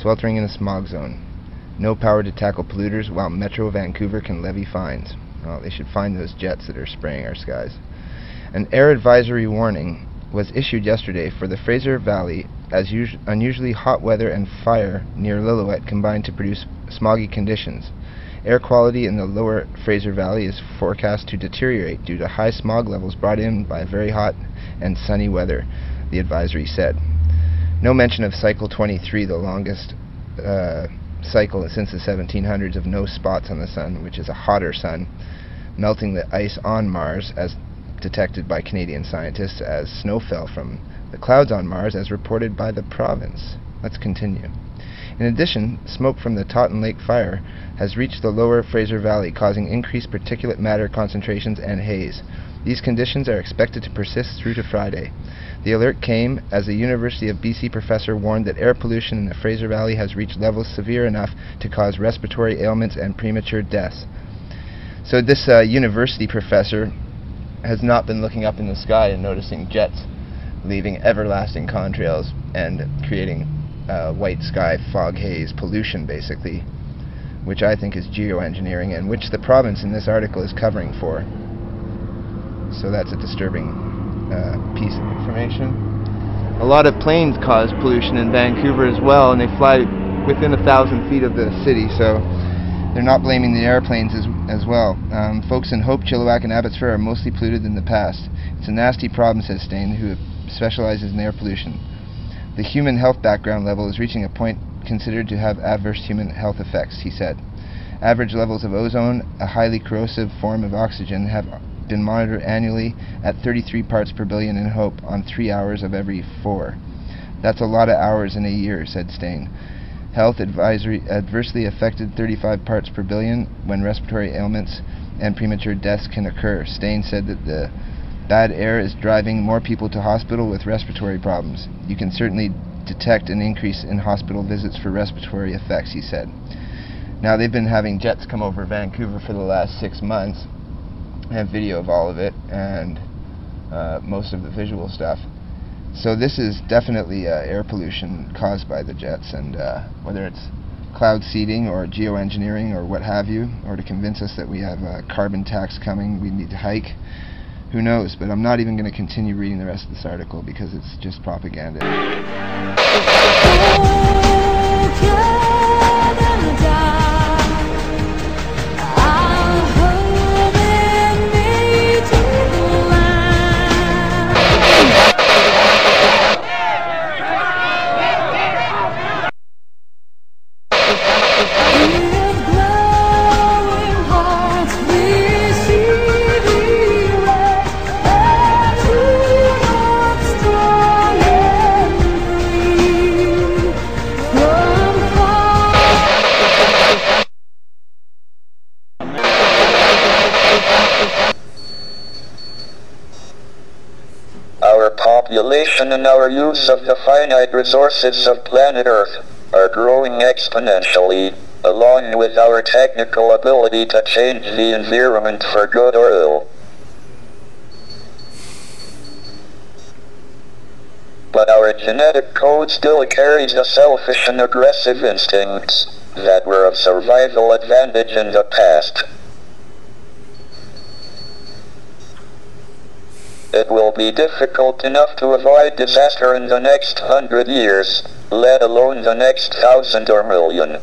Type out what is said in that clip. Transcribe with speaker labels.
Speaker 1: sweltering in a smog zone. No power to tackle polluters, while Metro Vancouver can levy fines. Well, they should find those jets that are spraying our skies. An air advisory warning was issued yesterday for the Fraser Valley as unusually hot weather and fire near Lillooet combined to produce smoggy conditions. Air quality in the lower Fraser Valley is forecast to deteriorate due to high smog levels brought in by very hot and sunny weather, the advisory said. No mention of Cycle 23, the longest cycle since the 1700s of no spots on the sun, which is a hotter sun, melting the ice on Mars as detected by Canadian scientists as snow fell from the clouds on Mars as reported by the province. Let's continue. In addition, smoke from the Totten Lake fire has reached the lower Fraser Valley, causing increased particulate matter concentrations and haze. These conditions are expected to persist through to Friday. The alert came as the University of BC professor warned that air pollution in the Fraser Valley has reached levels severe enough to cause respiratory ailments and premature deaths. So this university professor has not been looking up in the sky and noticing jets leaving everlasting contrails and creating white sky fog haze pollution, basically, which I think is geoengineering and which the province in this article is covering for. So that's a disturbing piece of information. A lot of planes cause pollution in Vancouver as well, and they fly within 1,000 feet of the city, so they're not blaming the airplanes as well. Folks in Hope, Chilliwack and Abbotsford are mostly polluted in the past. It's a nasty problem, says Stain, who specializes in air pollution. The human health background level is reaching a point considered to have adverse human health effects, he said. Average levels of ozone, a highly corrosive form of oxygen, have been monitored annually at 33 parts per billion in Hope on 3 hours of every 4. That's a lot of hours in a year, said Stain. Health advisory adversely affected 35 parts per billion when respiratory ailments and premature deaths can occur. Stain said that the bad air is driving more people to hospital with respiratory problems. You can certainly detect an increase in hospital visits for respiratory effects, he said. Now, they've been having jets come over Vancouver for the last 6 months. I have video of all of it and most of the visual stuff. So this is definitely air pollution caused by the jets, and whether it's cloud seeding or geoengineering or what have you, or to convince us that we have a carbon tax coming, we need to hike, who knows? But I'm not even going to continue reading the rest of this article because it's just propaganda.
Speaker 2: Our population and our use of the finite resources of planet Earth are growing exponentially, along with our technical ability to change the environment for good or ill. But our genetic code still carries the selfish and aggressive instincts that were of survival advantage in the past. It will be difficult enough to avoid disaster in the next 100 years, let alone the next 1,000 or million.